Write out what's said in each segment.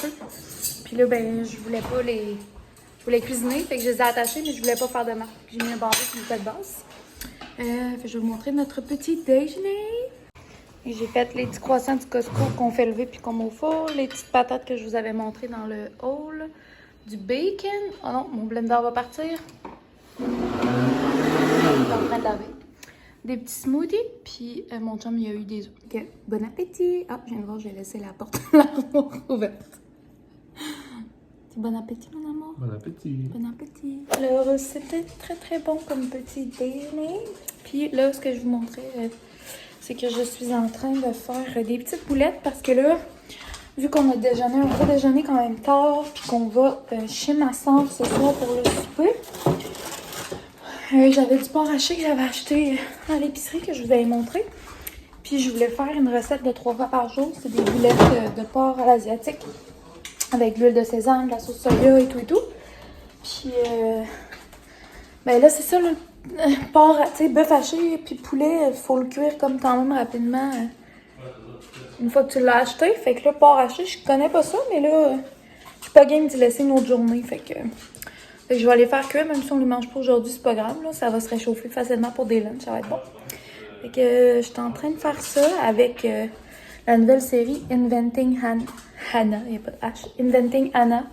peu. Puis là, ben, je voulais pas les... Je voulais cuisiner, fait que je les ai attachés, mais je voulais pas faire de marque. J'ai mis un bandé sur une tête basse. Fait que je vais vous montrer notre petit déjeuner. Et j'ai fait les petits croissants du Costco qu'on fait lever puis qu'on met au four. Les petites patates que je vous avais montrées dans le haul. Du bacon. Oh non, mon blender va partir. Il est en train de laver. Des petits smoothies. Puis mon chum, il a eu des œufs. Ok, bon appétit. Ah, je viens de voir, j'ai laissé la porte de l'armoire ouverte. Bon appétit, mon amour. Bon appétit. Bon appétit. Alors, c'était très très bon comme petit déjeuner. Puis là, ce que je vous montrais, c'est que je suis en train de faire des petites boulettes parce que là, vu qu'on a déjeuné, un gros déjeuner quand même tard, puis qu'on va chez ma soeur ce soir pour le souper, j'avais du porc haché que j'avais acheté à l'épicerie que je vous avais montré. Puis je voulais faire une recette de 3 fois par jour. C'est des boulettes de porc à l'asiatique. Avec l'huile de sésame, la sauce soya et tout et tout. Puis, ben là, c'est ça, le porc, tu sais, bœuf haché puis poulet, il faut le cuire comme quand même rapidement. Une fois que tu l'as acheté. Fait que là, porc haché, je connais pas ça, mais là, je suis pas game d'y laisser une autre journée. Fait que je vais les faire cuire, même si on les mange pas aujourd'hui, c'est pas grave, là. Ça va se réchauffer facilement pour des lunchs, ça va être bon. Fait que je suis en train de faire ça avec la nouvelle série Inventing Hannah, il n'y a pas de H. Inventing Anna,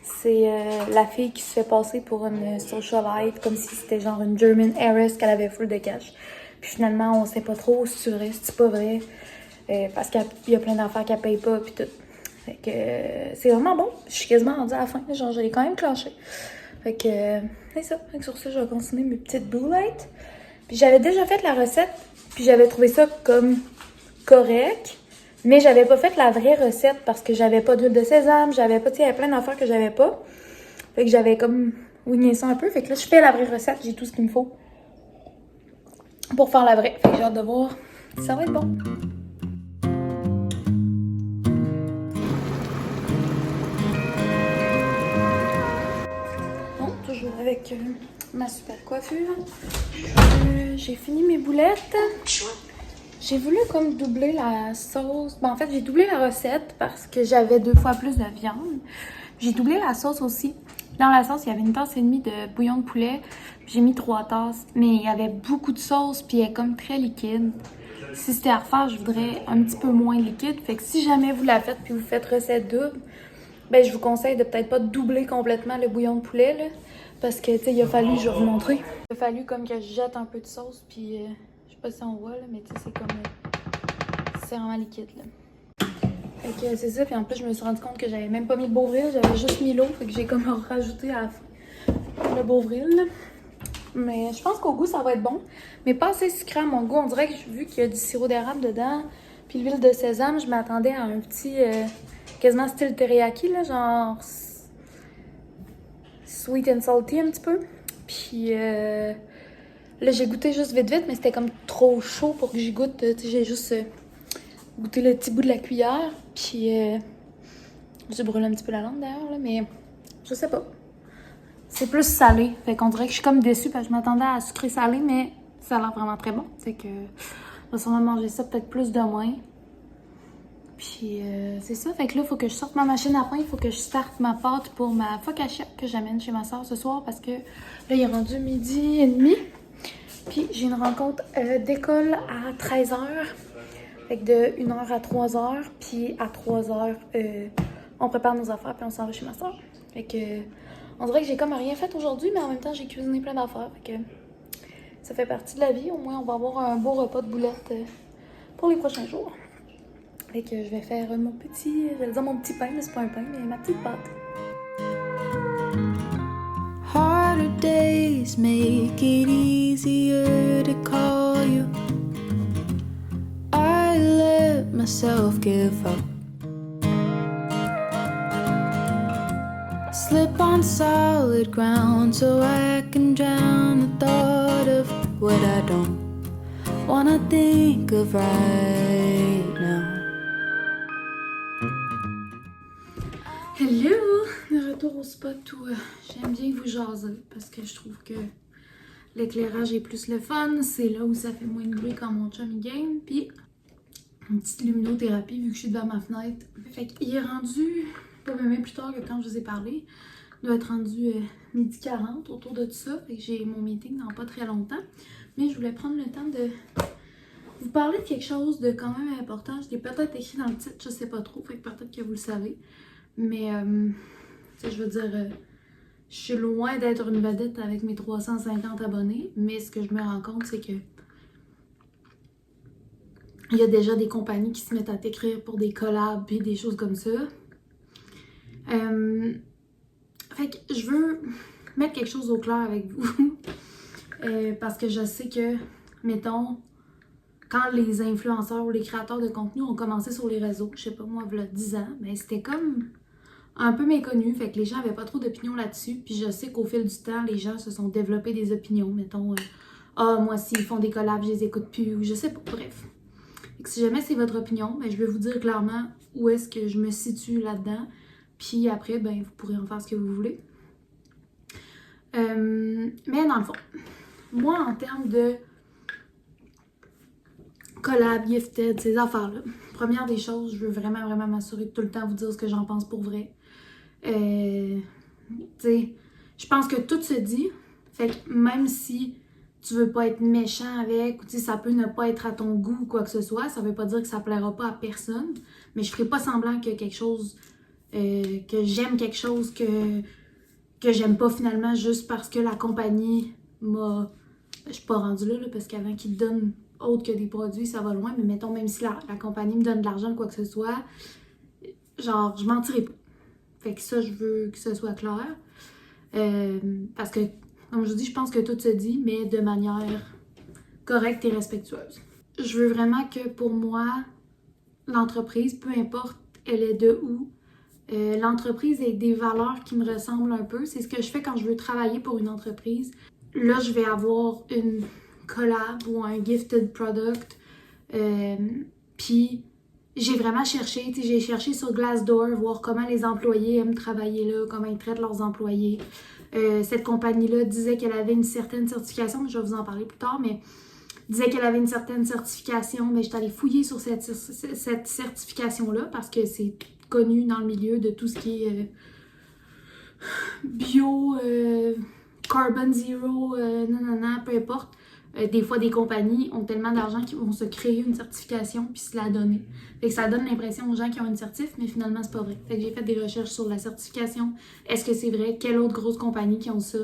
c'est la fille qui se fait passer pour une socialite, comme si c'était genre une German heiress qu'elle avait full de cash. Puis finalement, on sait pas trop si c'est vrai, si c'est pas vrai, parce qu'il y a plein d'affaires qu'elle paye pas, puis tout. Fait que c'est vraiment bon. Je suis quasiment rendue à la fin, genre je l'ai quand même clenché. Fait que c'est ça. Fait que sur ça, je vais continuer mes petites boulettes. Puis j'avais déjà fait la recette, puis j'avais trouvé ça comme correct. Mais j'avais pas fait la vraie recette parce que j'avais pas d'huile de sésame, j'avais pas, tu sais, il y avait plein d'affaires que j'avais pas. Fait que j'avais comme wingé ça un peu. Fait que là, je fais la vraie recette, j'ai tout ce qu'il me faut pour faire la vraie. Fait que j'ai hâte de voir si ça va être bon. Bon, toujours avec ma super coiffure. J'ai fini mes boulettes. J'ai voulu comme doubler la sauce. Ben, en fait, j'ai doublé la recette parce que j'avais 2 fois plus de viande. J'ai doublé la sauce aussi. Dans la sauce, il y avait 1 tasse et demie de bouillon de poulet. J'ai mis 3 tasses. Mais il y avait beaucoup de sauce puis elle est comme très liquide. Si c'était à refaire, je voudrais un petit peu moins liquide. Fait que si jamais vous la faites puis vous faites recette double, ben je vous conseille de peut-être pas doubler complètement le bouillon de poulet, là. Parce que, tu sais, il a fallu, je vais vous montrer. Il a fallu comme que je jette un peu de sauce puis... je sais pas si on voit, là, mais tu sais, c'est comme... c'est vraiment liquide, là. Fait que c'est ça, puis en plus, je me suis rendu compte que j'avais même pas mis le Bovril, j'avais juste mis l'eau, fait que j'ai comme rajouté à la fin le Bovril, là. Mais je pense qu'au goût, ça va être bon. Mais pas assez sucré à mon goût. On dirait que vu qu'il y a du sirop d'érable dedans, puis l'huile de sésame, je m'attendais à un petit... quasiment style teriyaki, là, genre... sweet and salty un petit peu. Puis... là, j'ai goûté juste vite, mais c'était comme trop chaud pour que j'y goûte. Tu sais, j'ai juste goûté le petit bout de la cuillère. Puis, j'ai brûlé un petit peu la langue d'ailleurs, là, mais je sais pas. C'est plus salé. Fait qu'on dirait que je suis comme déçue parce que je m'attendais à sucré salé, mais ça a l'air vraiment très bon. Fait que je vais sûrement manger ça peut-être plus demain. Puis, c'est ça. Fait que là, il faut que je sorte ma machine à pain. Il faut que je starte ma pâte pour ma focaccia que j'amène chez ma soeur ce soir parce que là, il est rendu 12h30. Puis j'ai une rencontre d'école à 13h. Fait que de 1h à 3h. Puis à 3h, on prépare nos affaires puis on s'en va chez ma soeur. Fait que on dirait que j'ai comme rien fait aujourd'hui, mais en même temps, j'ai cuisiné plein d'affaires. Fait que ça fait partie de la vie. Au moins, on va avoir un beau repas de boulettes pour les prochains jours. Fait que je vais faire mon petit, j'allais dire mon petit pain, mais c'est pas un pain, mais ma petite pâte. Harder days make it easier to call you. I let myself give up. Slip on solid ground so I can drown the thought of what I don't wanna think of right now. Hello! De retour au spot où j'aime bien vous jaser parce que je trouve que l'éclairage est plus le fun. C'est là où ça fait moins de bruit quand mon chum game. Puis une petite luminothérapie vu que je suis devant ma fenêtre. Fait qu'il est rendu pas même plus tard que quand je vous ai parlé. Il doit être rendu 12h40 autour de tout ça. Et j'ai mon meeting dans pas très longtemps. Mais je voulais prendre le temps de vous parler de quelque chose de quand même important. Je l'ai peut-être écrit dans le titre, je sais pas trop. Fait que peut-être que vous le savez. Mais, je veux dire, je suis loin d'être une vedette avec mes 350 abonnés. Mais ce que je me rends compte, c'est que il y a déjà des compagnies qui se mettent à t'écrire pour des collabs et des choses comme ça. Fait que je veux mettre quelque chose au clair avec vous. Parce que je sais que, mettons, quand les influenceurs ou les créateurs de contenu ont commencé sur les réseaux, je sais pas moi, il y a 10 ans, ben c'était comme un peu méconnu. Fait que les gens avaient pas trop d'opinions là-dessus. Puis je sais qu'au fil du temps, les gens se sont développés des opinions. Mettons, moi, s'ils font des collabs, je les écoute plus. Ou je sais pas, bref. Fait que si jamais c'est votre opinion, ben, je vais vous dire clairement où est-ce que je me situe là-dedans. Puis après, ben, vous pourrez en faire ce que vous voulez. Mais dans le fond, moi, en termes de collab, gifted, ces affaires-là, première des choses, je veux vraiment m'assurer de tout le temps vous dire ce que j'en pense pour vrai. Tu sais, je pense que tout se dit. Fait que même si tu veux pas être méchant avec, ou tu sais, ça peut ne pas être à ton goût ou quoi que ce soit, ça veut pas dire que ça plaira pas à personne. Mais je ferai pas semblant que quelque chose, que j'aime quelque chose que j'aime pas finalement juste parce que la compagnie m'a... Je suis pas rendue là parce qu'avant qu'ils te donnent autre que des produits, ça va loin. Mais mettons, même si la compagnie me donne de l'argent ou quoi que ce soit, genre, je mentirai pas. Fait que ça, je veux que ce soit clair. Parce que, comme je vous dis, je pense que tout se dit, mais de manière correcte et respectueuse. Je veux vraiment que pour moi, l'entreprise, peu importe elle est de où, l'entreprise ait des valeurs qui me ressemblent un peu. C'est ce que je fais quand je veux travailler pour une entreprise. Là, je vais avoir une collab ou un gifted product. Puis, j'ai vraiment cherché, j'ai cherché sur Glassdoor, voir comment les employés aiment travailler là, comment ils traitent leurs employés. Cette compagnie-là disait qu'elle avait une certaine certification, mais je vais vous en parler plus tard, mais disait qu'elle avait une certaine certification, mais j'étais allée fouiller sur cette certification-là parce que c'est connu dans le milieu de tout ce qui est bio, carbon zero, peu importe. Des fois, des compagnies ont tellement d'argent qu'ils vont se créer une certification puis se la donner. Fait que ça donne l'impression aux gens qui ont une certif, mais finalement, c'est pas vrai. Fait que j'ai fait des recherches sur la certification. Est-ce que c'est vrai? Quelle autre grosse compagnie qui ont ça?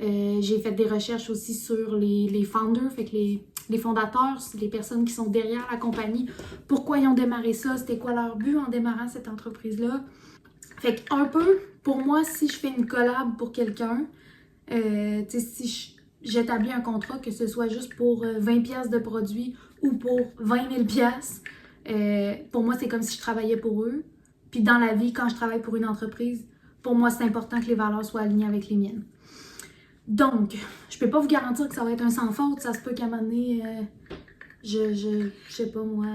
J'ai fait des recherches aussi sur les founders, fait que les fondateurs, les personnes qui sont derrière la compagnie. Pourquoi ils ont démarré ça? C'était quoi leur but en démarrant cette entreprise-là? Fait que un peu, pour moi, si je fais une collab pour quelqu'un, si j'établis un contrat, que ce soit juste pour 20$ de produits ou pour 20 000$, pour moi, c'est comme si je travaillais pour eux. Puis dans la vie, quand je travaille pour une entreprise, pour moi, c'est important que les valeurs soient alignées avec les miennes. Donc, je peux pas vous garantir que ça va être un sans faute. Ça se peut qu'à un moment donné, je sais pas moi,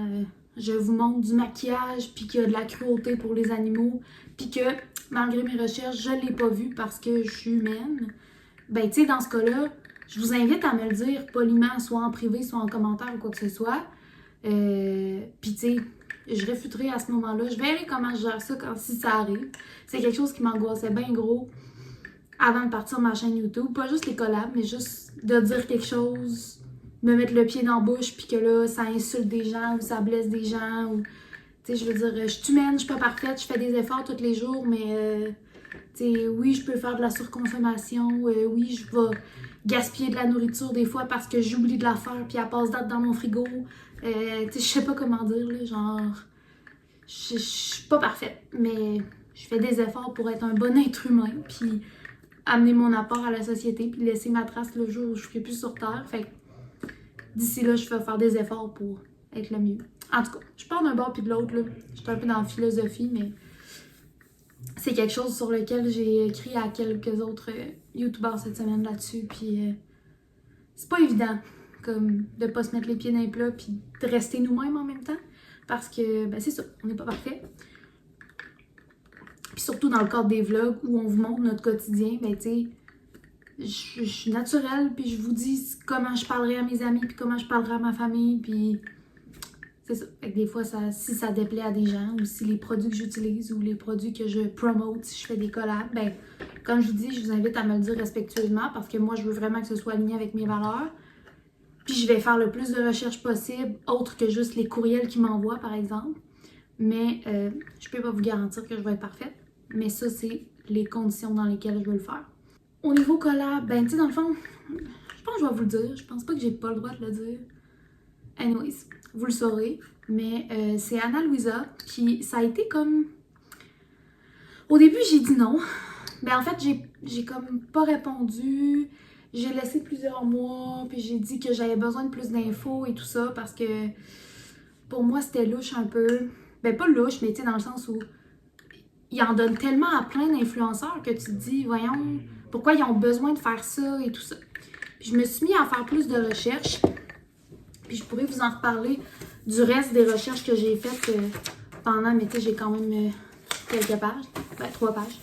je vous montre du maquillage, puis qu'il y a de la cruauté pour les animaux, puis que malgré mes recherches, je l'ai pas vu parce que je suis humaine. Ben, tu sais, dans ce cas-là, je vous invite à me le dire poliment, soit en privé, soit en commentaire ou quoi que ce soit. Puis, tu sais, je réfuterai à ce moment-là. Je verrai comment je gère ça si ça arrive. C'est quelque chose qui m'angoissait bien gros avant de partir ma chaîne YouTube. Pas juste les collabs, mais juste de dire quelque chose, me mettre le pied dans la bouche, puis que là, ça insulte des gens ou ça blesse des gens. Ou, tu sais, je veux dire, je suis humaine, je suis pas parfaite, je fais des efforts tous les jours, mais, tu sais, oui, je peux faire de la surconsommation, oui, je vais gaspiller de la nourriture des fois parce que j'oublie de la faire, puis elle passe date dans mon frigo. Tu sais, je sais pas comment dire, là, genre, je suis pas parfaite, mais je fais des efforts pour être un bon être humain, puis amener mon apport à la société, puis laisser ma trace le jour où je serai plus sur Terre. Fait que d'ici là, je vais faire des efforts pour être le mieux. En tout cas, je pars d'un bord puis de l'autre, là. Je suis un peu dans la philosophie, mais c'est quelque chose sur lequel j'ai écrit à quelques autres youtubeurs cette semaine là-dessus, puis c'est pas évident, comme de pas se mettre les pieds dans les plats, puis de rester nous-mêmes en même temps, parce que, ben c'est ça, on n'est pas parfait. Puis surtout dans le cadre des vlogs où on vous montre notre quotidien, ben tu sais, je suis naturelle, puis je vous dis comment je parlerai à mes amis, puis comment je parlerai à ma famille, puis c'est ça. Fait que des fois, si ça déplaît à des gens, ou si les produits que j'utilise ou les produits que je promote, si je fais des collabs, ben, comme je vous dis, je vous invite à me le dire respectueusement parce que moi, je veux vraiment que ce soit aligné avec mes valeurs. Puis je vais faire le plus de recherches possible, autre que juste les courriels qu'ils m'envoient, par exemple. Mais je peux pas vous garantir que je vais être parfaite. Mais ça, c'est les conditions dans lesquelles je veux le faire. Au niveau collab, ben, tu sais, dans le fond, je pense que je vais vous le dire. Je pense pas que j'ai pas le droit de le dire. Anyways, vous le saurez. Mais c'est Ana Luisa qui, ça a été comme... Au début, j'ai dit non. Mais en fait, j'ai comme pas répondu. J'ai laissé plusieurs mois, puis j'ai dit que j'avais besoin de plus d'infos et tout ça parce que pour moi, c'était louche un peu. Ben, pas louche, mais tu sais, dans le sens où ils en donnent tellement à plein d'influenceurs que tu te dis, voyons, pourquoi ils ont besoin de faire ça et tout ça. Puis je me suis mis à faire plus de recherches, puis je pourrais vous en reparler du reste des recherches que j'ai faites pendant, mais tu sais, j'ai quand même quelques pages, ben 3 pages.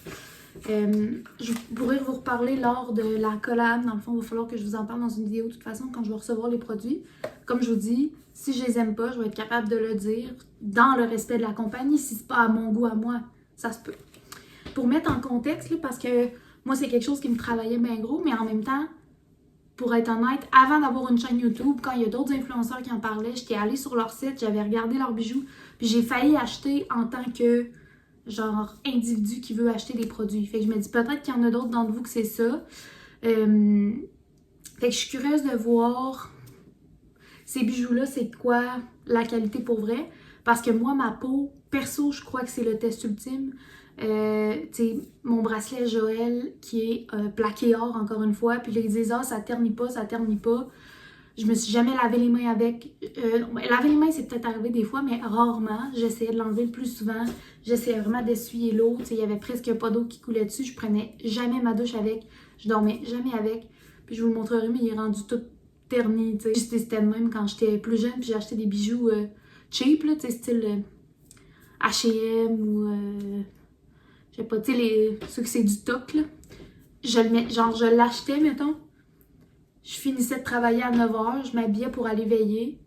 Je pourrais vous reparler lors de la collab. Dans le fond, il va falloir que je vous en parle dans une vidéo de toute façon quand je vais recevoir les produits. Comme je vous dis, si je les aime pas, je vais être capable de le dire dans le respect de la compagnie. Si c'est pas à mon goût à moi, ça se peut. Pour mettre en contexte, là, parce que moi, c'est quelque chose qui me travaillait bien gros, mais en même temps, pour être honnête, avant d'avoir une chaîne YouTube, quand il y a d'autres influenceurs qui en parlaient, j'étais allée sur leur site, j'avais regardé leurs bijoux, puis j'ai failli acheter en tant que genre individu qui veut acheter des produits. Fait que je me dis peut-être qu'il y en a d'autres d'entre vous que c'est ça. Fait que je suis curieuse de voir ces bijoux-là, c'est quoi la qualité pour vrai. Parce que moi, ma peau, perso, je crois que c'est le test ultime. Mon bracelet Joël qui est plaqué or encore une fois. Puis les disent, ça ternit pas, ça ternit pas. Je me suis jamais lavé les mains avec. Laver les mains, c'est peut-être arrivé des fois, mais rarement. J'essayais de l'enlever le plus souvent. J'essayais vraiment d'essuyer l'eau. Il y avait presque pas d'eau qui coulait dessus. Je prenais jamais ma douche avec. Je dormais jamais avec. Puis je vous le montrerai, mais il est rendu tout terni. C'était le même quand j'étais plus jeune. Puis j'ai acheté des bijoux cheap, là, style H&M ou... je sais pas, tu sais, ceux que c'est du toc, là. Je l'achetais, mettons. Je finissais de travailler à 9h, je m'habillais pour aller veiller.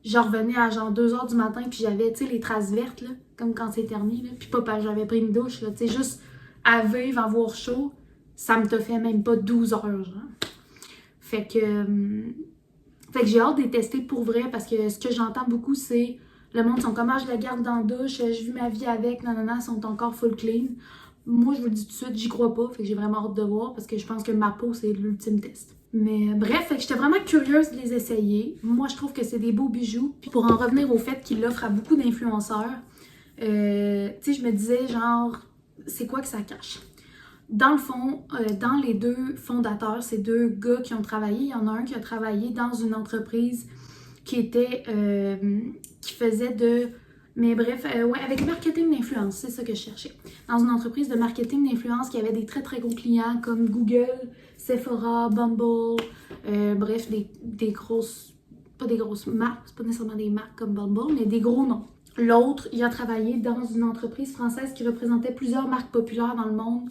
Je revenais à genre 2h du matin, puis j'avais, tu sais, les traces vertes, là, comme quand c'est terminé, là. Puis pas, j'avais pris une douche, là, tu sais, juste à vivre, avoir chaud, ça me te fait même pas 12 heures, genre. Fait que j'ai hâte de les tester pour vrai, parce que ce que j'entends beaucoup, c'est le monde sont comme, je la garde dans la douche, je vis ma vie avec, ils sont encore full clean. Moi, je vous le dis tout de suite, j'y crois pas, fait que j'ai vraiment hâte de voir, parce que je pense que ma peau, c'est l'ultime test. Mais bref, fait que j'étais vraiment curieuse de les essayer. Moi, je trouve que c'est des beaux bijoux. Puis pour en revenir au fait qu'il l'offre à beaucoup d'influenceurs, tu sais, je me disais genre, c'est quoi que ça cache? Dans le fond, dans les deux fondateurs, ces deux gars qui ont travaillé, il y en a un qui a travaillé dans une entreprise qui était, qui faisait de... Mais bref, ouais, avec marketing d'influence, c'est ça que je cherchais. Dans une entreprise de marketing d'influence qui avait des très très gros clients comme Google, Sephora, Bumble, bref, des grosses, pas des grosses marques, c'est pas nécessairement des marques comme Bumble, mais des gros noms. L'autre, il a travaillé dans une entreprise française qui représentait plusieurs marques populaires dans le monde,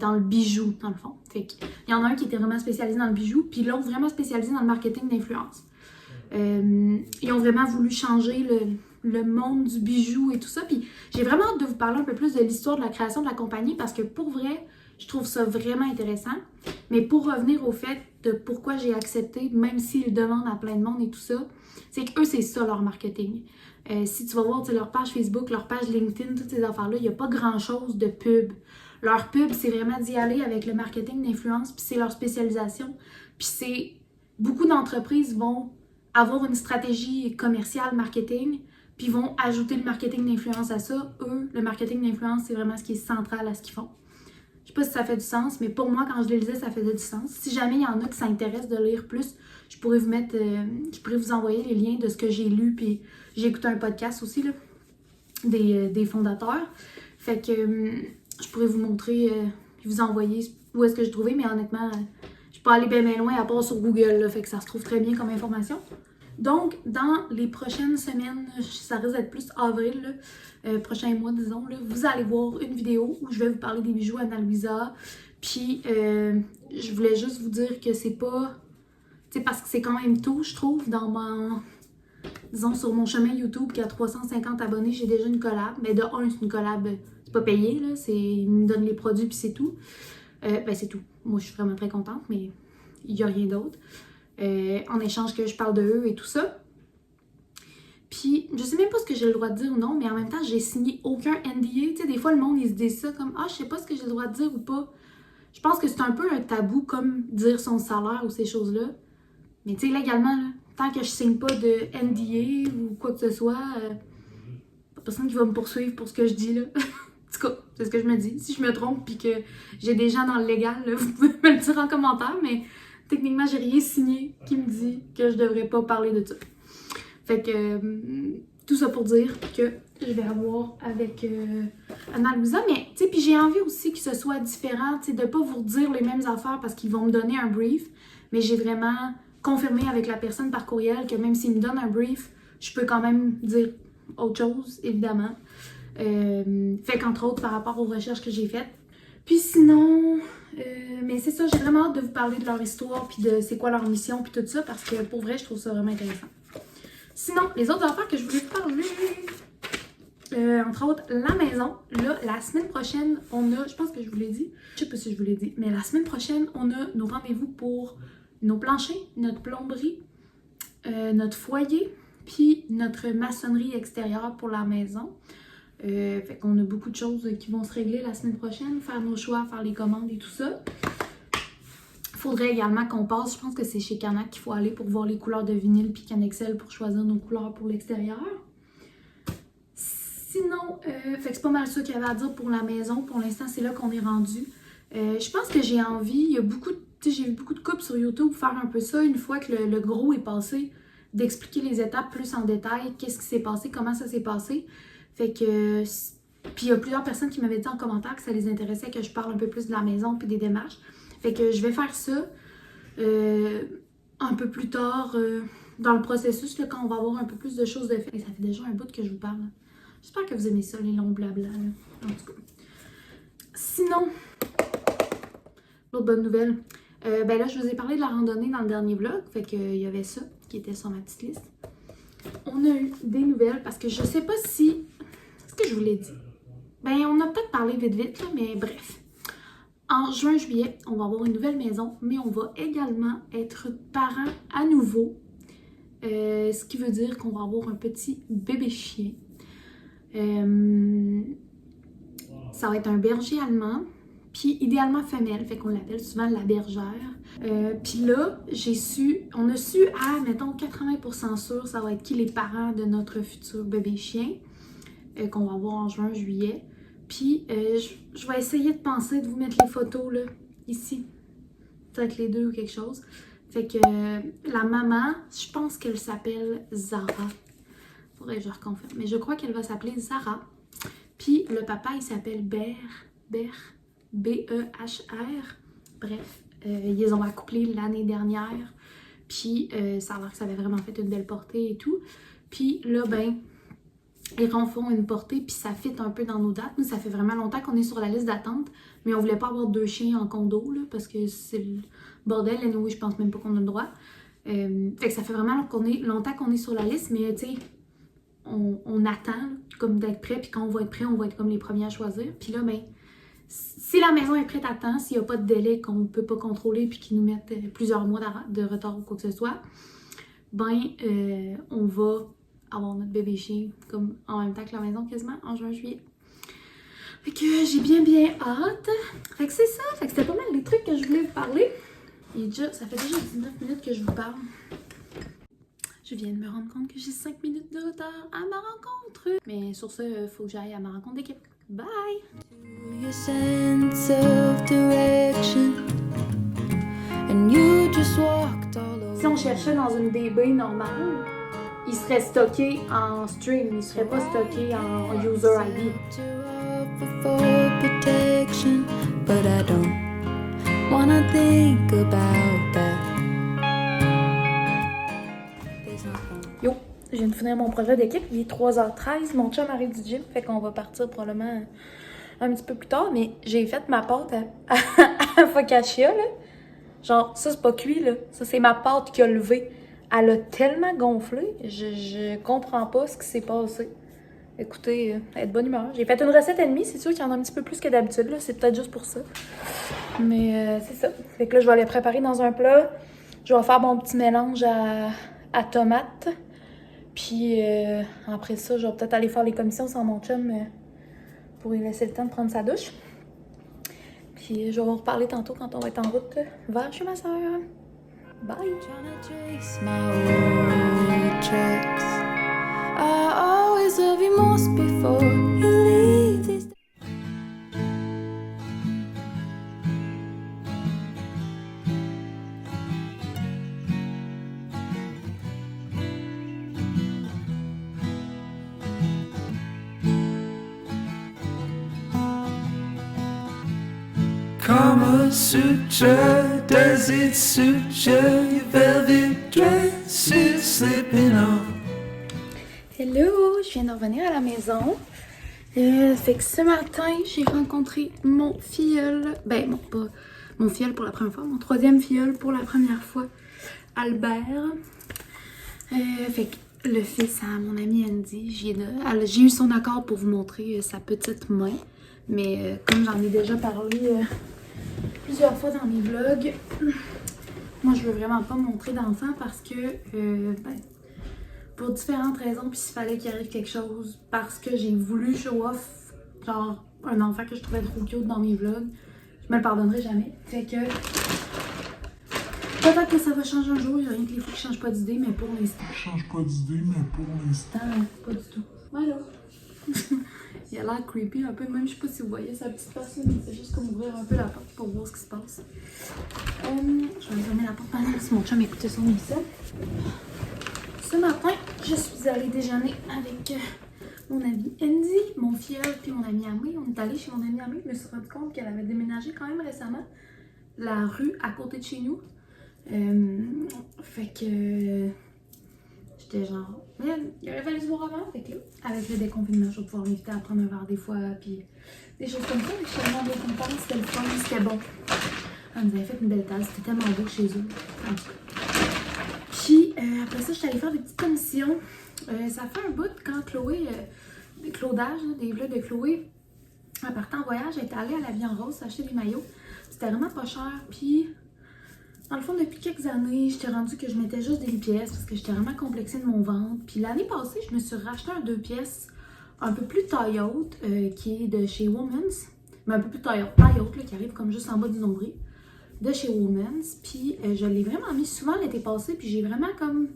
dans le bijou, dans le fond. Fait qu'il y en a un qui était vraiment spécialisé dans le bijou, puis l'autre vraiment spécialisé dans le marketing d'influence. Ils ont vraiment voulu changer le monde du bijou et tout ça. Puis j'ai vraiment hâte de vous parler un peu plus de l'histoire de la création de la compagnie parce que pour vrai, je trouve ça vraiment intéressant. Mais pour revenir au fait de pourquoi j'ai accepté, même s'ils demandent à plein de monde et tout ça, c'est qu'eux, c'est ça leur marketing. Si tu vas voir leur page Facebook, leur page LinkedIn, toutes ces affaires-là, il n'y a pas grand-chose de pub. Leur pub, c'est vraiment d'y aller avec le marketing d'influence, puis c'est leur spécialisation. Puis c'est... Beaucoup d'entreprises vont avoir une stratégie commerciale marketing, puis vont ajouter le marketing d'influence à ça. Eux, le marketing d'influence, c'est vraiment ce qui est central à ce qu'ils font. Je sais pas si ça fait du sens, mais pour moi, quand je le lisais, ça faisait du sens. Si jamais il y en a qui s'intéressent de lire plus, je pourrais vous mettre, je pourrais vous envoyer les liens de ce que j'ai lu, puis j'ai écouté un podcast aussi, là, des fondateurs. Fait que je pourrais vous montrer, puis vous envoyer où est-ce que j'ai trouvé, mais honnêtement, je peux aller bien loin à part sur Google, là, fait que ça se trouve très bien comme information. Donc, dans les prochaines semaines, ça risque d'être plus avril, prochain mois, disons, là, vous allez voir une vidéo où je vais vous parler des bijoux Ana Luisa. Puis, je voulais juste vous dire que c'est pas... Tu sais, parce que c'est quand même tôt, je trouve, dans disons, sur mon chemin YouTube qui a 350 abonnés, j'ai déjà une collab. Mais de un, c'est une collab, c'est pas payé, là. Ils me donnent les produits puis c'est tout. Ben, c'est tout. Moi, je suis vraiment très contente, mais il n'y a rien d'autre. En échange que je parle de eux et tout ça. Puis, je sais même pas ce que j'ai le droit de dire ou non, mais en même temps, j'ai signé aucun NDA. Tu sais, des fois, le monde, ils se disent ça comme « Ah, je sais pas ce que j'ai le droit de dire ou pas. » Je pense que c'est un peu un tabou, comme dire son salaire ou ces choses-là. Mais tu sais, légalement, là, tant que je signe pas de NDA ou quoi que ce soit, pas personne qui va me poursuivre pour ce que je dis, là. En tout cas, c'est ce que je me dis. Si je me trompe puis que j'ai des gens dans le légal, là, vous pouvez me le dire en commentaire, mais techniquement, j'ai rien signé qui me dit que je devrais pas parler de ça. Fait que tout ça pour dire que je vais avoir avec Anna Louisa, mais tu sais, puis j'ai envie aussi que ce soit différent, tu sais, de pas vous dire les mêmes affaires parce qu'ils vont me donner un brief, mais j'ai vraiment confirmé avec la personne par courriel que même s'il me donne un brief, je peux quand même dire autre chose, évidemment. Fait qu'entre autres, par rapport aux recherches que j'ai faites. Puis sinon, mais c'est ça, j'ai vraiment hâte de vous parler de leur histoire, puis de c'est quoi leur mission, puis tout ça, parce que pour vrai, je trouve ça vraiment intéressant. Sinon, les autres affaires que je voulais vous parler, entre autres, la maison. Là, la semaine prochaine, on a, je pense que je vous l'ai dit, je sais pas si je vous l'ai dit, mais la semaine prochaine, on a nos rendez-vous pour nos planchers, notre plomberie, notre foyer, puis notre maçonnerie extérieure pour la maison. Fait qu'on a beaucoup de choses qui vont se régler la semaine prochaine, faire nos choix, faire les commandes et tout ça. Faudrait également qu'on passe, je pense que c'est chez Canac qu'il faut aller pour voir les couleurs de vinyle puis Canexel pour choisir nos couleurs pour l'extérieur. Sinon, fait que c'est pas mal ça qu'il y avait à dire pour la maison. Pour l'instant, c'est là qu'on est rendu. Je pense que j'ai envie, il y a beaucoup, j'ai vu beaucoup de couples sur YouTube faire un peu ça une fois que le gros est passé, d'expliquer les étapes plus en détail, qu'est-ce qui s'est passé, comment ça s'est passé. Fait que, puis il y a plusieurs personnes qui m'avaient dit en commentaire que ça les intéressait que je parle un peu plus de la maison puis des démarches. Fait que je vais faire ça un peu plus tard dans le processus, là, quand on va avoir un peu plus de choses de fait. Et ça fait déjà un bout que je vous parle. J'espère que vous aimez ça, les longs blabla. Là. En tout cas. Sinon, l'autre bonne nouvelle, ben là, je vous ai parlé de la randonnée dans le dernier vlog. Fait qu'il y avait ça qui était sur ma petite liste. On a eu des nouvelles parce que je sais pas si... Est-ce que je vous l'ai dit? Ben, on a peut-être parlé vite, là, mais bref. En juin-juillet, on va avoir une nouvelle maison, mais on va également être parents à nouveau. Ce qui veut dire qu'on va avoir un petit bébé chien. Ça va être un berger allemand, puis idéalement femelle, fait qu'on l'appelle souvent la bergère. Puis là, on a su à, mettons, 80% sûr, ça va être qui les parents de notre futur bébé chien, qu'on va avoir en juin-juillet. Puis, je vais essayer de penser, de vous mettre les photos, là, ici. Peut-être les deux ou quelque chose. Fait que la maman, je pense qu'elle s'appelle Zara. Faudrait que je reconfirme. Mais je crois qu'elle va s'appeler Zara. Puis, le papa, il s'appelle Ber. B-E-H-R. Bref, ils les ont accouplés l'année dernière. Puis, ça a l'air que ça avait vraiment fait une belle portée et tout. Puis là, ben... ils refont une portée, puis ça fit un peu dans nos dates. Nous, ça fait vraiment longtemps qu'on est sur la liste d'attente, mais on voulait pas avoir 2 chiens en condo, là, parce que c'est le bordel. Et nous, je pense même pas qu'on a le droit. Fait que ça fait vraiment longtemps qu'on est sur la liste, mais tu sais, on attend là, comme d'être prêt, puis quand on va être prêt, on va être comme les premiers à choisir. Puis là, ben, si la maison est prête à temps, s'il n'y a pas de délai qu'on peut pas contrôler, puis qu'ils nous mettent plusieurs mois de retard ou quoi que ce soit, ben, on va avoir notre bébé chien comme en même temps que la maison quasiment en juin-juillet. Fait que j'ai bien hâte. Fait que c'est ça. Fait que c'était pas mal les trucs que je voulais vous parler. Et ça fait déjà 19 minutes que je vous parle. Je viens de me rendre compte que j'ai 5 minutes de retard à ma rencontre. Mais sur ce, faut que j'aille à ma rencontre d'équipe. Bye! Your sense of direction, and you just walked all over. Si on cherchait dans une DB normale, il serait stocké en stream, il serait pas stocké en user ID. For protection, but I don't wanna think about that. Yo, je viens de finir mon projet d'équipe, il est 3h13, mon chum arrive du gym, fait qu'on va partir probablement un petit peu plus tard, mais j'ai fait ma pâte à focaccia, là. Genre, ça c'est pas cuit, là. Ça c'est ma pâte qui a levé elle a tellement gonflé, je comprends pas ce qui s'est passé. Écoutez, elle est de bonne humeur. J'ai fait une recette et demie, c'est sûr qu'il y en a un petit peu plus que d'habitude, là, c'est peut-être juste pour ça. Mais c'est ça. Fait que là, je vais aller préparer dans un plat. Je vais faire mon petit mélange à tomates. Puis après ça, je vais peut-être aller faire les commissions sans mon chum pour lui laisser le temps de prendre sa douche. Puis je vais vous reparler tantôt quand on va être en route vers chez ma soeur. Bye! Tryna chase my old tracks. I always love you most before you leave these. Kama Sutra, does it suit you? Your velvet dress is slipping off. Hello! Je viens de revenir à la maison. Fait que ce matin, j'ai rencontré mon filleul. Ben, non, pas mon filleul pour la première fois, mon troisième filleul pour la première fois, Albert. Fait que le fils à mon amie Andy, j'ai eu son accord pour vous montrer sa petite main. Mais comme j'en ai déjà parlé plusieurs fois dans mes vlogs, moi je veux vraiment pas montrer d'enfant parce que pour différentes raisons, puis s'il fallait qu'il arrive quelque chose, parce que j'ai voulu show off genre un enfant que je trouvais trop cute dans mes vlogs, je me le pardonnerai jamais. Fait que peut-être que ça va changer un jour, il y a rien que les filles qui changent pas d'idée, mais pour l'instant. Change pas d'idée, mais pour l'instant. Pas du tout. Voilà. Il a l'air creepy un peu, même je sais pas si vous voyez sa petite face, mais c'est juste comme ouvrir un peu la porte pour voir ce qui se passe. Je vais fermer la porte pendant que mon chum écoutait son émission. Ce matin, je suis allée déjeuner avec mon amie Andy, mon filleul puis mon amie Amé. On est allé chez mon amie Amé, je me suis rendu compte qu'elle avait déménagé quand même récemment la rue à côté de chez nous. Fait que j'étais genre, mais il aurait fallu se voir avant. Fait que là, avec le déconfinement, je vais pouvoir m'inviter à prendre un verre des fois, puis des choses comme ça. Je suis tellement bien contente, c'était le fun, c'était bon. Elle nous avait fait une belle tasse, c'était tellement beau chez eux. En tout cas. Puis après ça, je suis allée faire des petites commissions. Ça fait un bout quand Chloé, Claudage, des vlogs de Chloé, en partant en voyage, elle était allée à la Vie en Rose s'acheter des maillots. C'était vraiment pas cher. Puis dans le fond, depuis quelques années, j'étais rendue que je mettais juste des pièces parce que j'étais vraiment complexée de mon ventre. Puis l'année passée, je me suis racheté un 2 pièces un peu plus taille haute qui est de chez Women's. Mais un peu plus taille haute, là, qui arrive comme juste en bas du nombril. De chez Women's. Puis je l'ai vraiment mis souvent l'été passé. Puis j'ai vraiment comme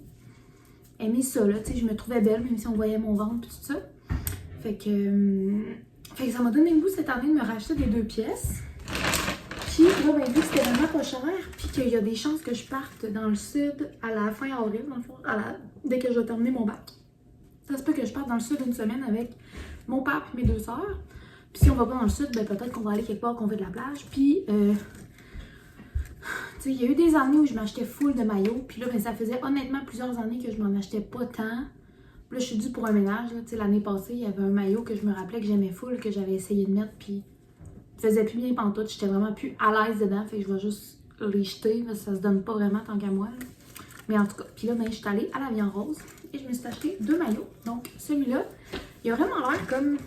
aimé ça, là. Tu sais, je me trouvais belle, même si on voyait mon ventre, puis tout ça. Fait que ça m'a donné le goût cette année de me racheter des 2 pièces. Puis là, ben, vu que c'était vraiment pas cher, puis qu'il y a des chances que je parte dans le sud à la fin avril, dans le fond, dès que je vais terminer mon bac. Ça se peut que je parte dans le sud une semaine avec mon père et mes 2 sœurs. Puis si on va pas dans le sud, ben peut-être qu'on va aller quelque part qu'on fait de la plage. Puis, tu sais, il y a eu des années où je m'achetais full de maillots. Puis là, ben, ça faisait honnêtement plusieurs années que je m'en achetais pas tant. Puis là, je suis due pour un ménage. Tu sais, l'année passée, il y avait un maillot que je me rappelais que j'aimais full, que j'avais essayé de mettre, puis faisait plus bien pantoute, j'étais vraiment plus à l'aise dedans, fait que je vais juste les jeter, parce que ça se donne pas vraiment tant qu'à moi. Là. Mais en tout cas, puis là, ben, je suis allée à la Vie en Rose et je me suis acheté 2 maillots. Donc celui-là, il a vraiment l'air comme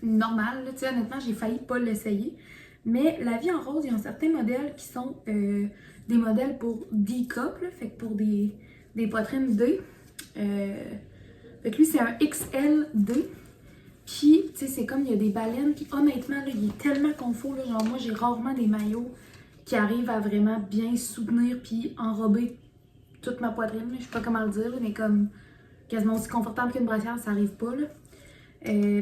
normal, tu sais, honnêtement, j'ai failli pas l'essayer. Mais la Vie en Rose, il y a certains modèles qui sont des modèles pour D-cup, fait que pour des poitrines D. Fait que lui, c'est un XL-D. Puis, tu sais, c'est comme il y a des baleines. Puis, honnêtement, là, il est tellement confort. Là, genre, moi, j'ai rarement des maillots qui arrivent à vraiment bien soutenir puis enrober toute ma poitrine. Là. Je sais pas comment le dire, là, mais comme quasiment aussi confortable qu'une brassière, ça arrive pas. Là.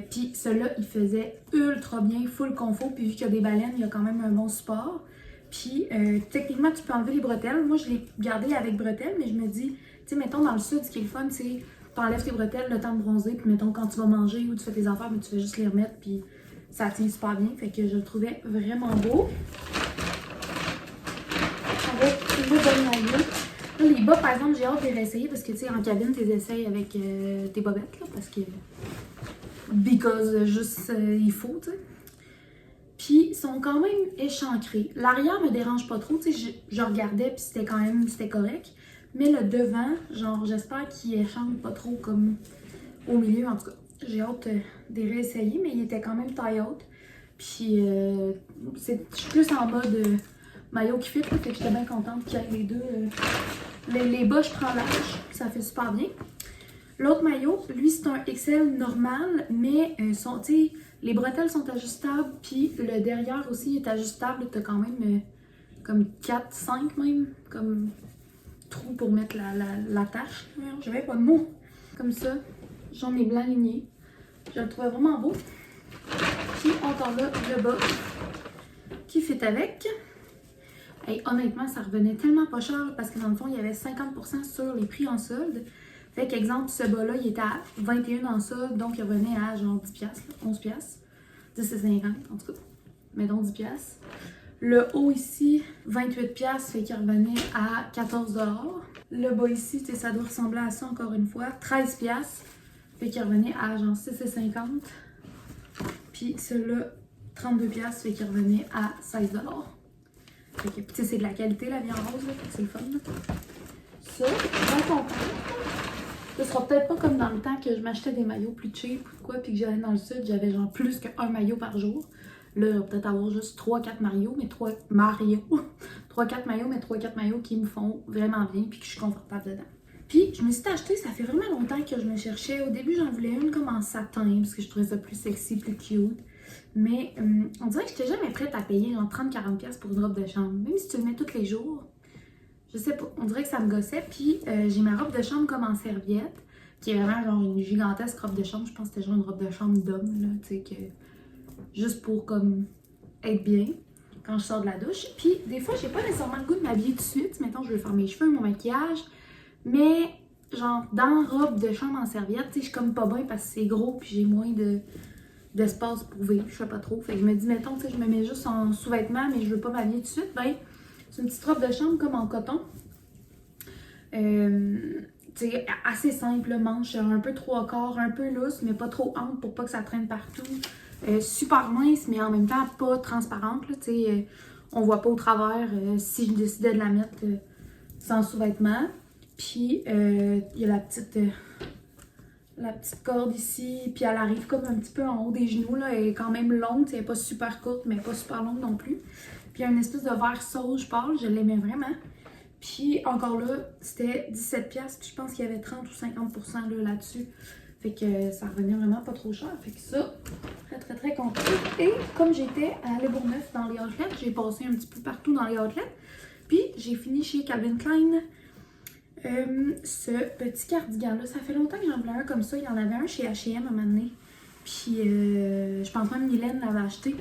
Puis, celui-là, il faisait ultra bien, full confort. Puis, vu qu'il y a des baleines, il y a quand même un bon support. Puis, techniquement, tu peux enlever les bretelles. Moi, je l'ai gardé avec bretelles, mais je me dis, tu sais, mettons, dans le sud, ce qui est le fun, c'est t'enlèves tes bretelles, le temps de bronzer, puis mettons quand tu vas manger ou tu fais tes affaires, mais tu fais juste les remettre, puis ça tient super bien. Fait que je le trouvais vraiment beau. Avec le bon maillot. Là, les bas, par exemple, j'ai hâte de les réessayer parce que, tu sais, en cabine, tu les essayes avec tes bobettes, là, parce que because juste il faut, tu sais. Puis, ils sont quand même échancrés. L'arrière me dérange pas trop, tu sais, je regardais, puis c'était correct. Mais le devant, genre, j'espère qu'il échange pas trop comme au milieu. En tout cas, j'ai hâte de réessayer, mais il était quand même taille haute. Puis, je suis plus en mode maillot qui fit, là, fait que j'étais bien contente qu'il y ait les deux. Les bas, je prends large, ça fait super bien. L'autre maillot, lui, c'est un XL normal, mais les bretelles sont ajustables, puis le derrière aussi est ajustable. T'as quand même comme 4, 5 même, comme trou pour mettre la tache. J'avais pas de mots. Comme ça, jaune et blanc aligné. Je le trouvais vraiment beau. Puis encore là, le bas qui fit avec. Et honnêtement, ça revenait tellement pas cher parce que dans le fond, il y avait 50% sur les prix en solde. Fait qu'exemple, ce bas-là, il était à 21 en solde, donc il revenait à genre 10$, là, 11$. 10,50$ en tout cas. Mettons 10$. Le haut ici, 28$, fait qu'il revenait à 14$. Le bas ici, ça doit ressembler à ça encore une fois. 13$, fait qu'il revenait à genre 6,50$. Puis celui-là, 32$, fait qu'il revenait à 16$. Fait que, c'est de la qualité la vie en rose, là, fait que c'est le fun. Là. Ça, bien contente. Ce sera peut-être pas comme dans le temps que je m'achetais des maillots plus cheap ou quoi, puis que j'allais dans le sud, j'avais genre plus qu'un maillot par jour. Là, peut-être avoir juste 3-4 maillots, mais 3-4 maillots, mais 3-4 maillots qui me font vraiment bien, puis que je suis confortable dedans. Puis, je me suis acheté, ça fait vraiment longtemps que je me cherchais. Au début, j'en voulais une comme en satin, parce que je trouvais ça plus sexy, plus cute. Mais on dirait que j'étais jamais prête à payer genre 30-40$ pour une robe de chambre. Même si tu le mets tous les jours. Je sais pas, on dirait que ça me gossait. Puis j'ai ma robe de chambre comme en serviette, qui est vraiment genre une gigantesque robe de chambre. Je pense que c'était genre une robe de chambre d'homme, là, tu sais, que juste pour comme être bien quand je sors de la douche. Puis des fois, j'ai pas nécessairement le goût de m'habiller tout de suite. Mettons, je veux faire mes cheveux, mon maquillage. Mais genre, dans la robe de chambre en serviette, tu sais, je suis comme pas bien parce que c'est gros, puis j'ai moins d'espace pour vivre. Je sais pas trop. Fait que je me dis, mettons, tu sais, je me mets juste en sous-vêtements, mais je veux pas m'habiller tout de suite. Ben, c'est une petite robe de chambre comme en coton. T'sais, assez simple, manche un peu 3/4, un peu lousse, mais pas trop ample pour pas que ça traîne partout. Super mince, mais en même temps pas transparente. Là, on voit pas au travers si je décidais de la mettre sans sous-vêtements. Puis il y a la petite corde ici, puis elle arrive comme un petit peu en haut des genoux. Là, elle est quand même longue, elle n'est pas super courte, mais pas super longue non plus. Puis il y a une espèce de vert sauge pâle, je l'aimais vraiment. Puis encore là, c'était 17$, puis je pense qu'il y avait 30 ou 50% là-dessus. Fait que ça revenait vraiment pas trop cher. Fait que ça, très contente. Et comme j'étais à Les Bourgneuf dans les outlets, j'ai passé un petit peu partout dans les outlets. Puis j'ai fini chez Calvin Klein. Ce petit cardigan-là, ça fait longtemps que j'en voulais un comme ça. Il y en avait un chez H&M à un moment donné. Puis je pense même Mylène l'avait acheté.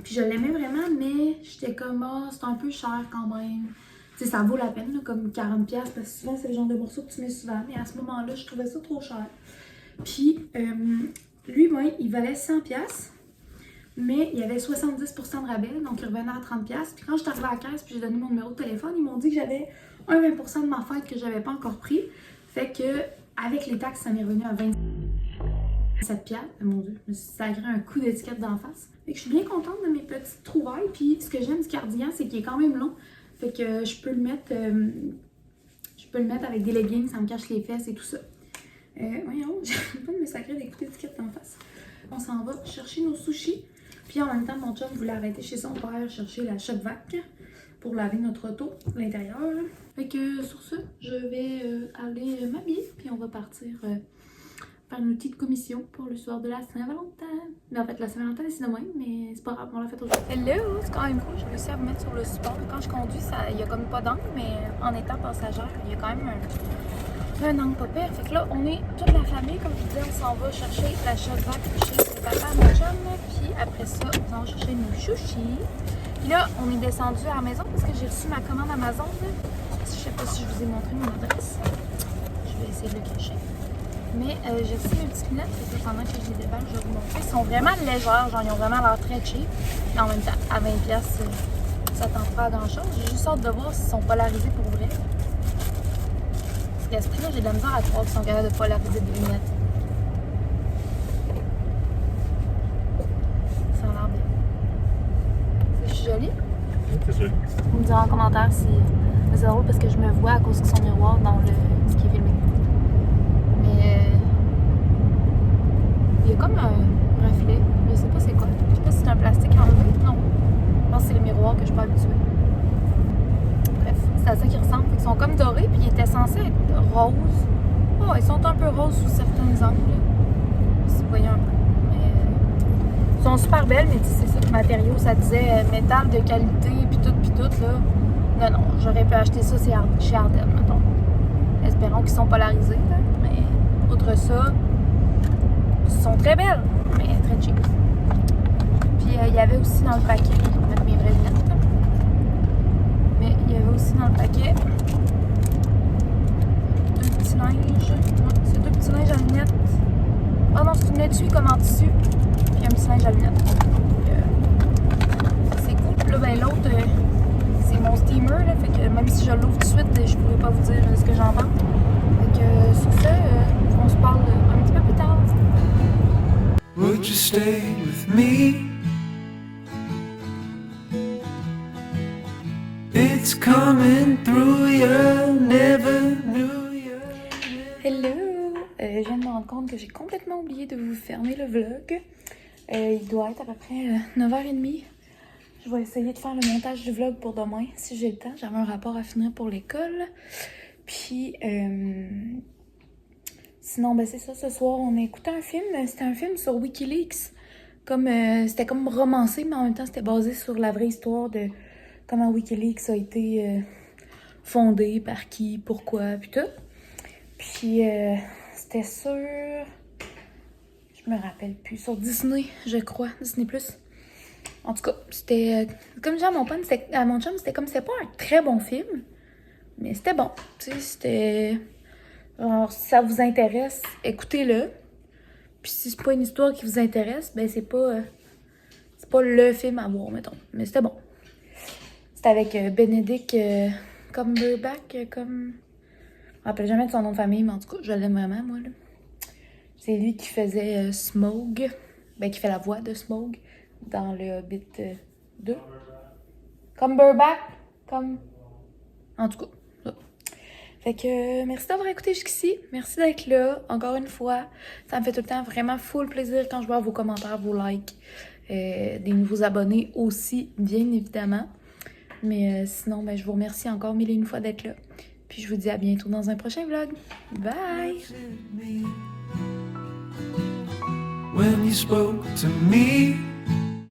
Puis je l'aimais vraiment, mais j'étais comme, c'est un peu cher quand même. Tu sais, ça vaut la peine, là, comme 40$, parce que souvent, c'est le genre de morceau que tu mets souvent. Mais à ce moment-là, je trouvais ça trop cher. Puis, lui, moi, il valait 100$, mais il y avait 70% de rabais, donc il revenait à 30$. Puis quand je suis arrivée à la caisse, puis j'ai donné mon numéro de téléphone, ils m'ont dit que j'avais un 20% de ma fête que j'avais pas encore pris. Fait que, avec les taxes, ça m'est revenu à 27$. Mon Dieu, je me suis sacré un coup d'étiquette d'en face. Fait que je suis bien contente de mes petites trouvailles. Puis ce que j'aime du cardigan, c'est qu'il est quand même long. Fait que je peux le mettre avec des leggings, ça me cache les fesses et tout ça. Voyons, j'ai pas de me sacrer des coups d'étiquette d'en face. On s'en va chercher nos sushis. Puis en même temps, mon chum voulait arrêter chez son père chercher la shop vac pour laver notre auto, l'intérieur. Fait que sur ce, je vais aller m'habiller, puis on va partir faire une petite commission pour le soir de la Saint-Valentin. Mais en fait, la Saint-Valentin, c'est de même, mais c'est pas grave, on l'a fait aujourd'hui. Hello, c'est quand même cool, j'ai réussi à me mettre sur le support. Quand je conduis, il n'y a comme pas d'angle, mais en étant passagère, il y a quand même un angle pas pire. Fait que là, on est toute la famille, comme je vous disais, on s'en va chercher la shop vac chez le papa, mon chum, puis après ça, on s'en va chercher nos sushis. Puis là, on est descendu à la maison parce que j'ai reçu ma commande Amazon. Là. Je sais pas si je vous ai montré mon adresse. Je vais essayer de le cacher. Mais j'ai reçu mes petites lunettes, et pendant que je les déballe, je vais vous montrer. Ils sont vraiment légères, genre ils ont vraiment l'air très cheap. Mais en même temps, à 20$, ça tente pas à grand chose. J'ai juste hâte de voir s'ils sont polarisés pour vrai. Parce qu'à ce prix-là, j'ai de la misère à croire qu'ils sont capables de polariser des lunettes. Ça a l'air bien. Je suis jolie? c'est sûr. Vous me direz en commentaire si c'est drôle parce que je me vois à cause de son miroir dans ce qui est filmé. Mais il y a comme un reflet. Je sais pas c'est quoi. Je sais pas si c'est un plastique enlevé. Non. Je pense que c'est le miroir que je suis pas habituée. Bref, c'est à ça qu'ils ressemblent. Ils sont comme dorés puis ils étaient censés être roses. Oh, ils sont un peu roses sous certains angles. Si vous voyez un peu. Ils sont super belles, mais c'est ça le matériau, ça disait métal de qualité, puis tout, là. Non, j'aurais pu acheter ça chez Ardennes, mettons. Espérons qu'ils sont polarisés, là. Mais outre ça, ils sont très belles, mais très cheap. Puis il y avait aussi dans le paquet, je vais mettre mes vraies lunettes, là. Mais il y avait aussi dans le paquet deux petits linges. Ouais, c'est deux petits linges à lunettes. Ah non, c'est une étui comme en tissu. Puis un petit linge à lunettes. C'est cool. Puis là, ben l'autre, c'est mon steamer. Là, fait que même si je l'ouvre tout de suite, je pourrais pas vous dire ce que j'en pense. Fait que sur ça, on se parle un petit peu plus tard. Would you stay with me? It's coming through you, never knew you. Hello! Je viens de me rendre compte que j'ai complètement oublié de vous fermer le vlog. Il doit être à peu près 9h30. Je vais essayer de faire le montage du vlog pour demain, si j'ai le temps. J'avais un rapport à finir pour l'école. Puis, sinon, ben c'est ça. Ce soir, on a écouté un film. C'était un film sur Wikileaks. C'était comme romancé, mais en même temps, c'était basé sur la vraie histoire de comment Wikileaks a été fondé, par qui, pourquoi, puis tout. Puis, c'était sur... Je me rappelle plus. Sur Disney, je crois. Disney+. En tout cas, c'était... comme je dis à mon chum, c'était comme... C'était pas un très bon film, mais c'était bon. Tu sais, c'était... Alors, si ça vous intéresse, écoutez-le. Puis si c'est pas une histoire qui vous intéresse, ben c'est pas le film à voir, mettons. Mais c'était bon. C'était avec Benedict Cumberbatch, comme... Je me rappelle jamais de son nom de famille, mais en tout cas, je l'aime vraiment, moi, là. C'est lui qui faisait Smaug, ben qui fait la voix de Smaug dans le Hobbit 2. Cumberbatch, comme... En tout cas, ça. Fait que merci d'avoir écouté jusqu'ici. Merci d'être là, encore une fois. Ça me fait tout le temps vraiment full plaisir quand je vois vos commentaires, vos likes, des nouveaux abonnés aussi, bien évidemment. Mais sinon, ben, je vous remercie encore mille et une fois d'être là. Puis je vous dis à bientôt dans un prochain vlog. Bye! When you spoke to me,